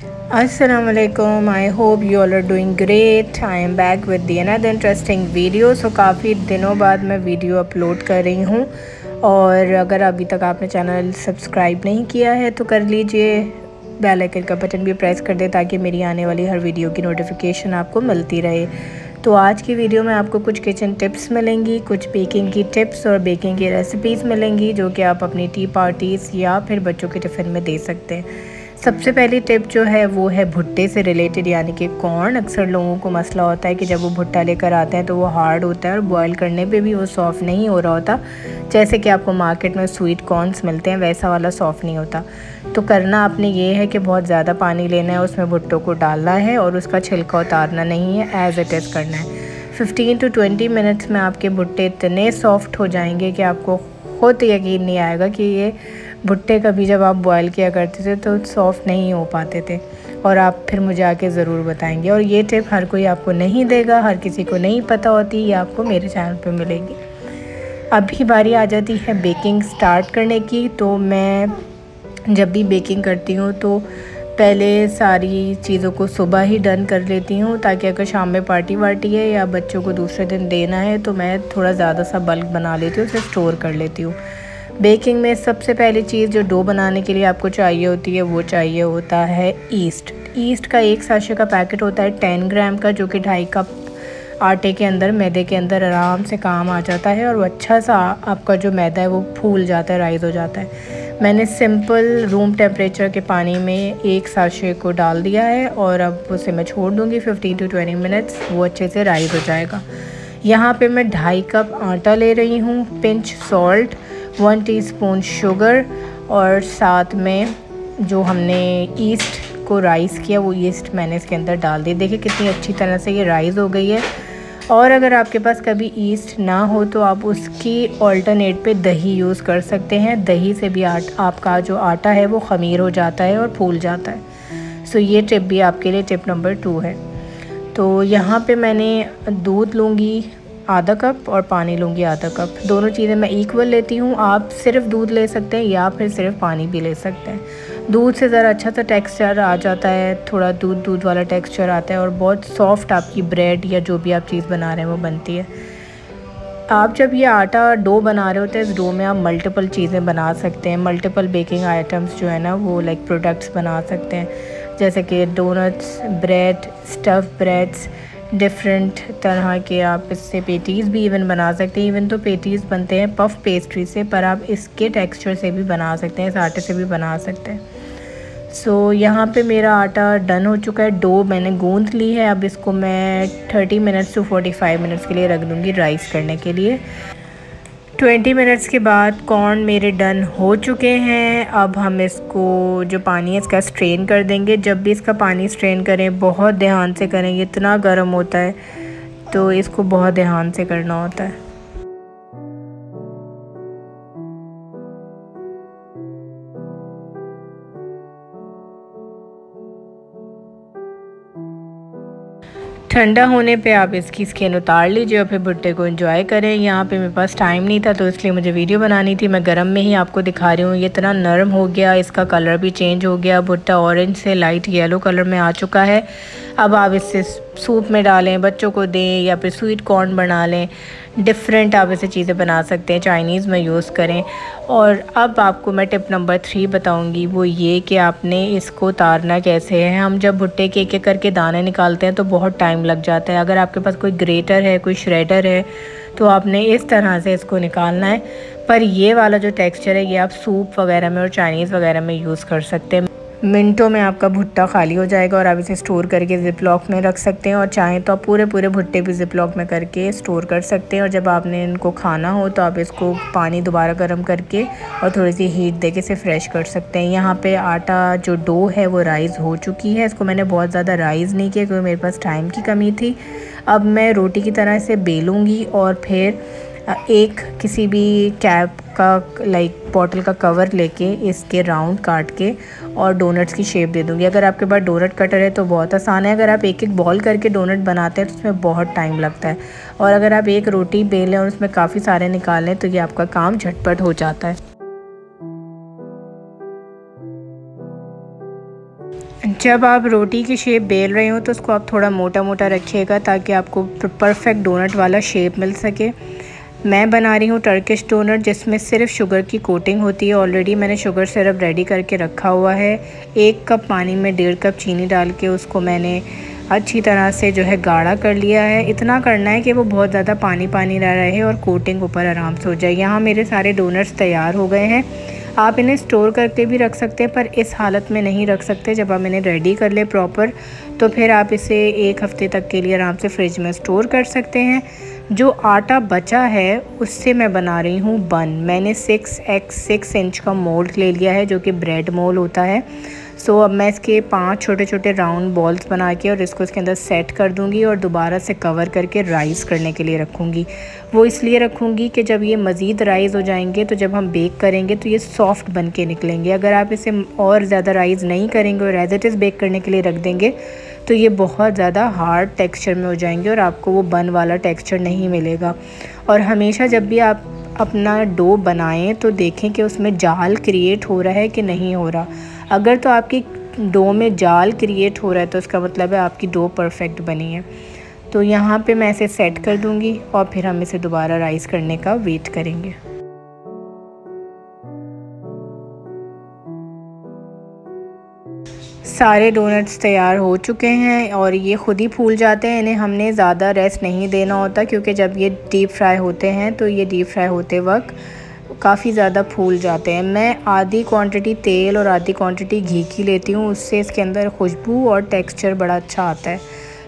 Assalamu alaikum. I hope you all are doing great. I am back with the another interesting video. So काफ़ी दिनों बाद मैं video upload कर रही हूँ और अगर अभी तक आपने चैनल सब्सक्राइब नहीं किया है तो कर लीजिए। बेल आइकन का बटन भी प्रेस कर दे ताकि मेरी आने वाली हर वीडियो की नोटिफिकेशन आपको मिलती रहे। तो आज की वीडियो में आपको कुछ किचन टिप्स मिलेंगी, कुछ बेकिंग की टिप्स और बेकिंग की रेसिपीज़ मिलेंगी जो कि आप अपनी टी पार्टीज़ या फिर बच्चों के टिफ़िन में दे सकते हैं। सबसे पहली टिप जो है वो है भुट्टे से रिलेटेड, यानी कि कॉर्न। अक्सर लोगों को मसला होता है कि जब वो भुट्टा लेकर आते हैं तो वो हार्ड होता है और बॉईल करने पे भी वो सॉफ़्ट नहीं हो रहा होता। जैसे कि आपको मार्केट में स्वीट कॉर्नस मिलते हैं वैसा वाला सॉफ़्ट नहीं होता। तो करना आपने ये है कि बहुत ज़्यादा पानी लेना है, उसमें भुट्टों को डालना है और उसका छिलका उतारना नहीं है, एज़ इट इज़ करना है। 15 to 20 मिनट्स में आपके भुट्टे इतने सॉफ्ट हो जाएंगे कि आपको खुद यकीन नहीं आएगा कि ये भुट्टे कभी जब आप बॉयल किया करते थे तो सॉफ़्ट नहीं हो पाते थे, और आप फिर मुझे आके ज़रूर बताएंगे। और ये टिप हर कोई आपको नहीं देगा, हर किसी को नहीं पता होती, ये आपको मेरे चैनल पे मिलेगी। अभी बारी आ जाती है बेकिंग स्टार्ट करने की। तो मैं जब भी बेकिंग करती हूँ तो पहले सारी चीज़ों को सुबह ही डन कर लेती हूँ ताकि अगर शाम में पार्टी वार्टी है या बच्चों को दूसरे दिन देना है तो मैं थोड़ा ज़्यादा सा बल्क बना लेती हूँ, उसे स्टोर कर लेती हूँ। बेकिंग में सबसे पहली चीज़ जो डो बनाने के लिए आपको चाहिए होती है वो चाहिए होता है ईस्ट। ईस्ट का एक साशे का पैकेट होता है 10 ग्राम का, जो कि 2.5 कप आटे के अंदर, मैदे के अंदर आराम से काम आ जाता है और अच्छा सा आपका जो मैदा है वो फूल जाता है, राइज़ हो जाता है। मैंने सिंपल रूम टेम्परेचर के पानी में एक साशे को डाल दिया है और अब उसे मैं छोड़ दूँगी 15 to 20 मिनट्स, वो अच्छे से राइज़ हो जाएगा। यहाँ पे मैं 2.5 कप आटा ले रही हूँ, पिंच सॉल्ट, 1 टीस्पून शुगर और साथ में जो हमने ईस्ट को राइस किया वो ईस्ट मैंने इसके अंदर डाल दी। देखिए कितनी अच्छी तरह से ये राइज़ हो गई है। और अगर आपके पास कभी ईस्ट ना हो तो आप उसकी ऑल्टरनेट पे दही यूज़ कर सकते हैं। दही से भी आपका जो आटा है वो ख़मीर हो जाता है और फूल जाता है। सो ये टिप भी आपके लिए टिप नंबर 2 है। तो यहाँ पे मैंने दूध लूँगी आधा कप और पानी लूँगी आधा कप। दोनों चीज़ें मैं इक्वल लेती हूँ। आप सिर्फ दूध ले सकते हैं या फिर सिर्फ पानी भी ले सकते हैं। दूध से ज़रा अच्छा सा टेक्सचर आ जाता है, थोड़ा दूध दूध वाला टेक्सचर आता है और बहुत सॉफ्ट आपकी ब्रेड या जो भी आप चीज़ बना रहे हैं वो बनती है। आप जब ये आटा डो बना रहे होते हैं, इस डो में आप मल्टीपल चीज़ें बना सकते हैं, मल्टीपल बेकिंग आइटम्स जो है ना वो लाइक प्रोडक्ट्स बना सकते हैं, जैसे कि donuts, bread, stuff breads, different तरह के आप इससे पेटीज़ भी इवन बना सकते हैं। इवन तो पेटीज़ बनते हैं पफ पेस्ट्री से, पर आप इसके टेक्सचर से भी बना सकते हैं, इस आटे से भी बना सकते हैं। सो यहाँ पे मेरा आटा डन हो चुका है, डो मैंने गूंथ ली है। अब इसको मैं 30 मिनट्स टू 45 मिनट्स के लिए रख दूँगी राइस करने के लिए। 20 मिनट्स के बाद कॉर्न मेरे डन हो चुके हैं। अब हम इसको जो पानी है इसका स्ट्रेन कर देंगे। जब भी इसका पानी स्ट्रेन करें बहुत ध्यान से करें, इतना गर्म होता है तो इसको बहुत ध्यान से करना होता है। ठंडा होने पे आप इसकी स्किन उतार लीजिए और फिर भुट्टे को एंजॉय करें। यहाँ पे मेरे पास टाइम नहीं था तो इसलिए मुझे वीडियो बनानी थी, मैं गरम में ही आपको दिखा रही हूँ। ये इतना नरम हो गया, इसका कलर भी चेंज हो गया, भुट्टा ऑरेंज से लाइट येलो कलर में आ चुका है। अब आप इसे सूप में डालें, बच्चों को दें या फिर स्वीट कॉर्न बना लें, डिफरेंट आप ऐसे चीज़ें बना सकते हैं, चाइनीज़ में यूज़ करें। और अब आपको मैं टिप नंबर 3 बताऊंगी, वो ये कि आपने इसको उतारना कैसे है। हम जब भुट्टे के एक एक करके दाने निकालते हैं तो बहुत टाइम लग जाता है। अगर आपके पास कोई ग्रेटर है, कोई श्रेडर है तो आपने इस तरह से इसको निकालना है। पर ये वाला जो टेक्सचर है ये आप सूप वगैरह में और चाइनीज़ वगैरह में यूज़ कर सकते हैं। मिनटों में आपका भुट्टा खाली हो जाएगा और आप इसे स्टोर करके ज़िप लॉक में रख सकते हैं, और चाहें तो आप पूरे पूरे भुट्टे भी ज़िप लॉक में करके स्टोर कर सकते हैं। और जब आपने इनको खाना हो तो आप इसको पानी दोबारा गर्म करके और थोड़ी सी हीट देके इसे फ्रेश कर सकते हैं। यहाँ पे आटा जो डो है वो राइज़ हो चुकी है। इसको मैंने बहुत ज़्यादा राइज़ नहीं किया क्योंकि मेरे पास टाइम की कमी थी। अब मैं रोटी की तरह इसे बेलूँगी और फिर एक किसी भी कैप का लाइक बॉटल का कवर लेके इसके राउंड काट के और डोनट्स की शेप दे दूँगी। अगर आपके पास डोनट कटर है तो बहुत आसान है। अगर आप एक एक बॉल करके डोनट बनाते हैं तो उसमें बहुत टाइम लगता है, और अगर आप एक रोटी बेलें और उसमें काफ़ी सारे निकालें तो ये आपका काम झटपट हो जाता है। जब आप रोटी की शेप बेल रहे हो तो उसको आप थोड़ा मोटा मोटा रखिएगा ताकि आपको परफेक्ट डोनट वाला शेप मिल सके। मैं बना रही हूँ टर्किश डोनट जिसमें सिर्फ शुगर की कोटिंग होती है। ऑलरेडी मैंने शुगर सिरप रेडी करके रखा हुआ है। 1 कप पानी में 1.5 कप चीनी डाल के उसको मैंने अच्छी तरह से जो है गाढ़ा कर लिया है। इतना करना है कि वो बहुत ज़्यादा पानी पानी ना रहे और कोटिंग ऊपर आराम से हो जाए। यहाँ मेरे सारे डोनट्स तैयार हो गए हैं। आप इन्हें स्टोर करके भी रख सकते हैं, पर इस हालत में नहीं रख सकते। जब आप इन्हें रेडी कर ले प्रॉपर तो फिर आप इसे 1 हफ़्ते तक के लिए आराम से फ्रिज में स्टोर कर सकते हैं। जो आटा बचा है उससे मैं बना रही हूँ बन। मैंने 6x6 इंच का मोल्ड ले लिया है जो कि ब्रेड मोल्ड होता है। सो अब मैं इसके 5 छोटे छोटे राउंड बॉल्स बना के और इसको इसके अंदर सेट कर दूंगी और दोबारा से कवर करके राइस करने के लिए रखूँगी। वो इसलिए रखूँगी कि जब ये मज़ीद राइस हो जाएंगे तो जब हम बेक करेंगे तो ये सॉफ्ट बन के निकलेंगे। अगर आप इसे और ज़्यादा राइस नहीं करेंगे और एज इट इज़ बेक करने के लिए रख देंगे तो ये बहुत ज़्यादा हार्ड टेक्सचर में हो जाएंगे और आपको वो बन वाला टेक्सचर नहीं मिलेगा। और हमेशा जब भी आप अपना डो बनाएं तो देखें कि उसमें जाल क्रिएट हो रहा है कि नहीं हो रहा। अगर तो आपकी डो में जाल क्रिएट हो रहा है तो उसका मतलब है आपकी डो परफेक्ट बनी है। तो यहाँ पे मैं इसे सेट कर दूँगी और फिर हम इसे दोबारा राइस करने का वेट करेंगे। सारे डोनट्स तैयार हो चुके हैं और ये ख़ुद ही फूल जाते हैं। इन्हें हमने ज़्यादा रेस्ट नहीं देना होता क्योंकि जब ये डीप फ्राई होते हैं तो ये डीप फ्राई होते वक्त काफ़ी ज़्यादा फूल जाते हैं। मैं आधी क्वांटिटी तेल और आधी क्वांटिटी घी की लेती हूँ, उससे इसके अंदर खुशबू और टेक्सचर बड़ा अच्छा आता है।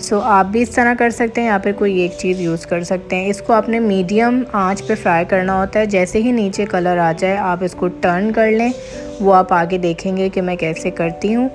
सो आप भी इस तरह कर सकते हैं या फिर कोई एक चीज़ यूज़ कर सकते हैं। इसको आपने मीडियम आंच पे फ्राई करना होता है। जैसे ही नीचे कलर आ जाए आप इसको टर्न कर लें। वो आप आगे देखेंगे कि मैं कैसे करती हूँ।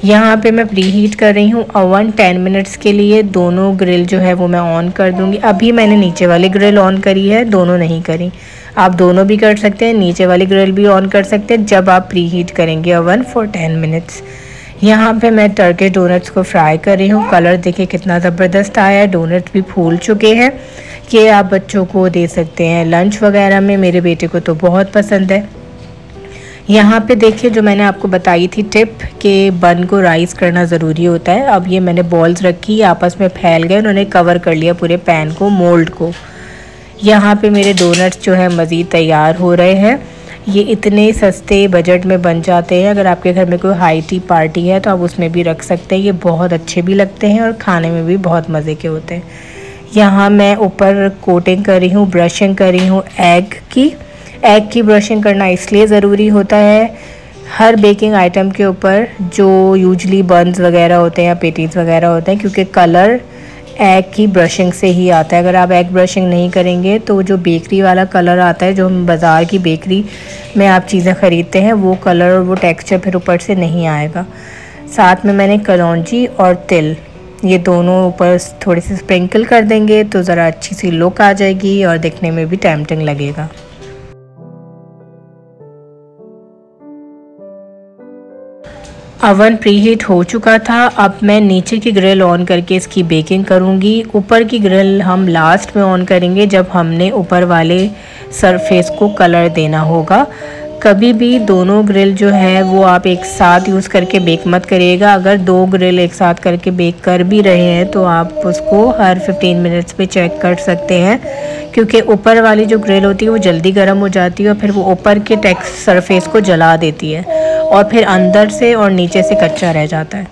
यहाँ पे मैं प्री हीट कर रही हूँ ओवन 10 मिनट्स के लिए। दोनों ग्रिल जो है वो मैं ऑन कर दूँगी। अभी मैंने नीचे वाली ग्रिल ऑन करी है, दोनों नहीं करी। आप दोनों भी कर सकते हैं, नीचे वाली ग्रिल भी ऑन कर सकते हैं जब आप प्री हीट करेंगे ओवन फॉर 10 मिनट्स। यहाँ पे मैं टर्किश डोनट्स को फ्राई कर रही हूँ। कलर देखिए कितना ज़बरदस्त आया है। डोनट्स भी फूल चुके हैं। ये आप बच्चों को दे सकते हैं लंच वगैरह में। मेरे बेटे को तो बहुत पसंद है। यहाँ पे देखिए जो मैंने आपको बताई थी टिप कि बन को राइस करना ज़रूरी होता है। अब ये मैंने बॉल्स रखी, आपस में फैल गए, उन्होंने कवर कर लिया पूरे पैन को, मोल्ड को। यहाँ पे मेरे डोनट्स जो है मज़ीद तैयार हो रहे हैं। ये इतने सस्ते बजट में बन जाते हैं। अगर आपके घर में कोई हाई टी पार्टी है तो आप उसमें भी रख सकते हैं। ये बहुत अच्छे भी लगते हैं और खाने में भी बहुत मज़े के होते हैं। यहाँ मैं ऊपर कोटिंग कर रही हूँ, ब्रशिंग कर रही हूँ एग की ब्रशिंग करना इसलिए ज़रूरी होता है हर बेकिंग आइटम के ऊपर जो यूजली बन्स वगैरह होते हैं या पेटीज वगैरह होते हैं, क्योंकि कलर एग की ब्रशिंग से ही आता है। अगर आप एग ब्रशिंग नहीं करेंगे तो जो बेकरी वाला कलर आता है, जो हम बाज़ार की बेकरी में आप चीज़ें ख़रीदते हैं, वो कलर और वो टेक्सचर फिर ऊपर से नहीं आएगा। साथ में मैंने कलौंजी और तिल ये दोनों ऊपर थोड़ी सी स्प्रिंकल कर देंगे तो ज़रा अच्छी सी लुक आ जाएगी और दिखने में भी टेम्पटिंग लगेगा। अवन प्रीहीट हो चुका था। अब मैं नीचे की ग्रिल ऑन करके इसकी बेकिंग करूंगी। ऊपर की ग्रिल हम लास्ट में ऑन करेंगे जब हमने ऊपर वाले सरफेस को कलर देना होगा। कभी भी दोनों ग्रिल जो है वो आप एक साथ यूज़ करके बेक मत करिएगा। अगर 2 ग्रिल एक साथ करके बेक कर भी रहे हैं तो आप उसको हर 15 मिनट्स पे चेक कर सकते हैं, क्योंकि ऊपर वाली जो ग्रिल होती है वो जल्दी गर्म हो जाती है और फिर वो ऊपर के टेक्स सरफेस को जला देती है और फिर अंदर से और नीचे से कच्चा रह जाता है।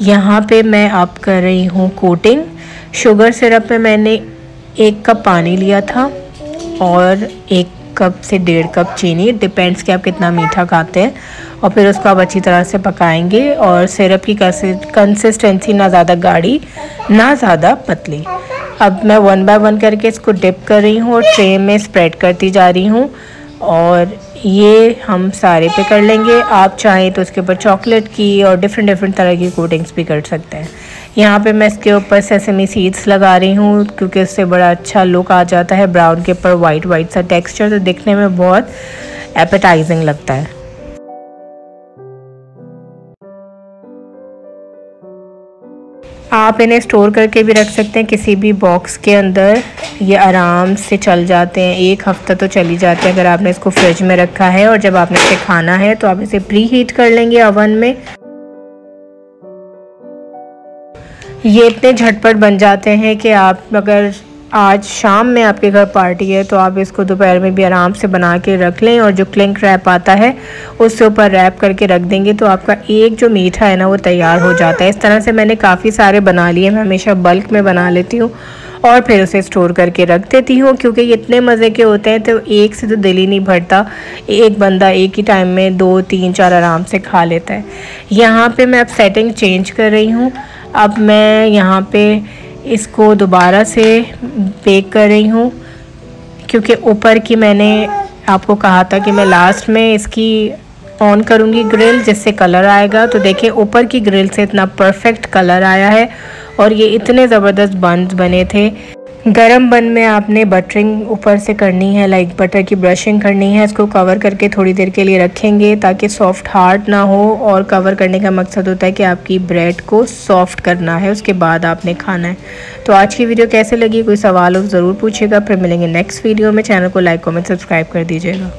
यहाँ पे मैं अब कर रही हूँ कोटिंग। शुगर सिरप में मैंने 1 कप पानी लिया था और 1 कप से 1.5 कप चीनी, डिपेंड्स कि आप कितना मीठा खाते हैं। और फिर उसको आप अच्छी तरह से पकाएंगे और सिरप की कंसिस्टेंसी ना ज़्यादा गाढ़ी ना ज़्यादा पतली। अब मैं 1 बाय 1 करके इसको डिप कर रही हूँ और ट्रे में स्प्रेड करती जा रही हूँ और ये हम सारे पे कर लेंगे। आप चाहें तो इसके ऊपर चॉकलेट की और डिफरेंट तरह की कोटिंग्स भी कर सकते हैं। यहाँ पे मैं इसके ऊपर सेसमी सीड्स लगा रही हूँ क्योंकि इससे बड़ा अच्छा लुक आ जाता है। ब्राउन के ऊपर वाइट सा टेक्सचर, तो दिखने में बहुत एपेटाइजिंग लगता है। आप इन्हें स्टोर करके भी रख सकते हैं किसी भी बॉक्स के अंदर, ये आराम से चल जाते हैं, 1 हफ्ता तो चली जाते हैं अगर आपने इसको फ्रिज में रखा है। और जब आपने इसे खाना है तो आप इसे प्री हीट कर लेंगे ओवन में। ये इतने झटपट बन जाते हैं कि आप अगर आज शाम में आपके घर पार्टी है तो आप इसको दोपहर में भी आराम से बना के रख लें और जो क्लिंक रैप आता है उससे ऊपर रैप करके रख देंगे तो आपका एक जो मीठा है ना वो तैयार हो जाता है। इस तरह से मैंने काफ़ी सारे बना लिए, मैं हमेशा बल्क में बना लेती हूँ और फिर उसे स्टोर करके रख देती हूँ क्योंकि ये इतने मज़े के होते हैं तो एक से तो दिल ही नहीं भरता, एक बंदा एक ही टाइम में 2 3 4 आराम से खा लेता है। यहाँ पे मैं अब सेटिंग चेंज कर रही हूँ। अब मैं यहाँ पे इसको दोबारा से बेक कर रही हूँ क्योंकि ऊपर की मैंने आपको कहा था कि मैं लास्ट में इसकी ऑन करूँगी ग्रिल जिससे कलर आएगा। तो देखिए ऊपर की ग्रिल से इतना परफेक्ट कलर आया है और ये इतने ज़बरदस्त बन्स बने थे। गरम बन में आपने बटरिंग ऊपर से करनी है, लाइक बटर की ब्रशिंग करनी है। इसको कवर करके थोड़ी देर के लिए रखेंगे ताकि सॉफ्ट हार्ड ना हो। और कवर करने का मकसद होता है कि आपकी ब्रेड को सॉफ्ट करना है, उसके बाद आपने खाना है। तो आज की वीडियो कैसे लगी, कोई सवाल हो ज़रूर पूछेगा। फिर मिलेंगे नेक्स्ट वीडियो में। चैनल को लाइक कमेंट सब्सक्राइब कर दीजिएगा।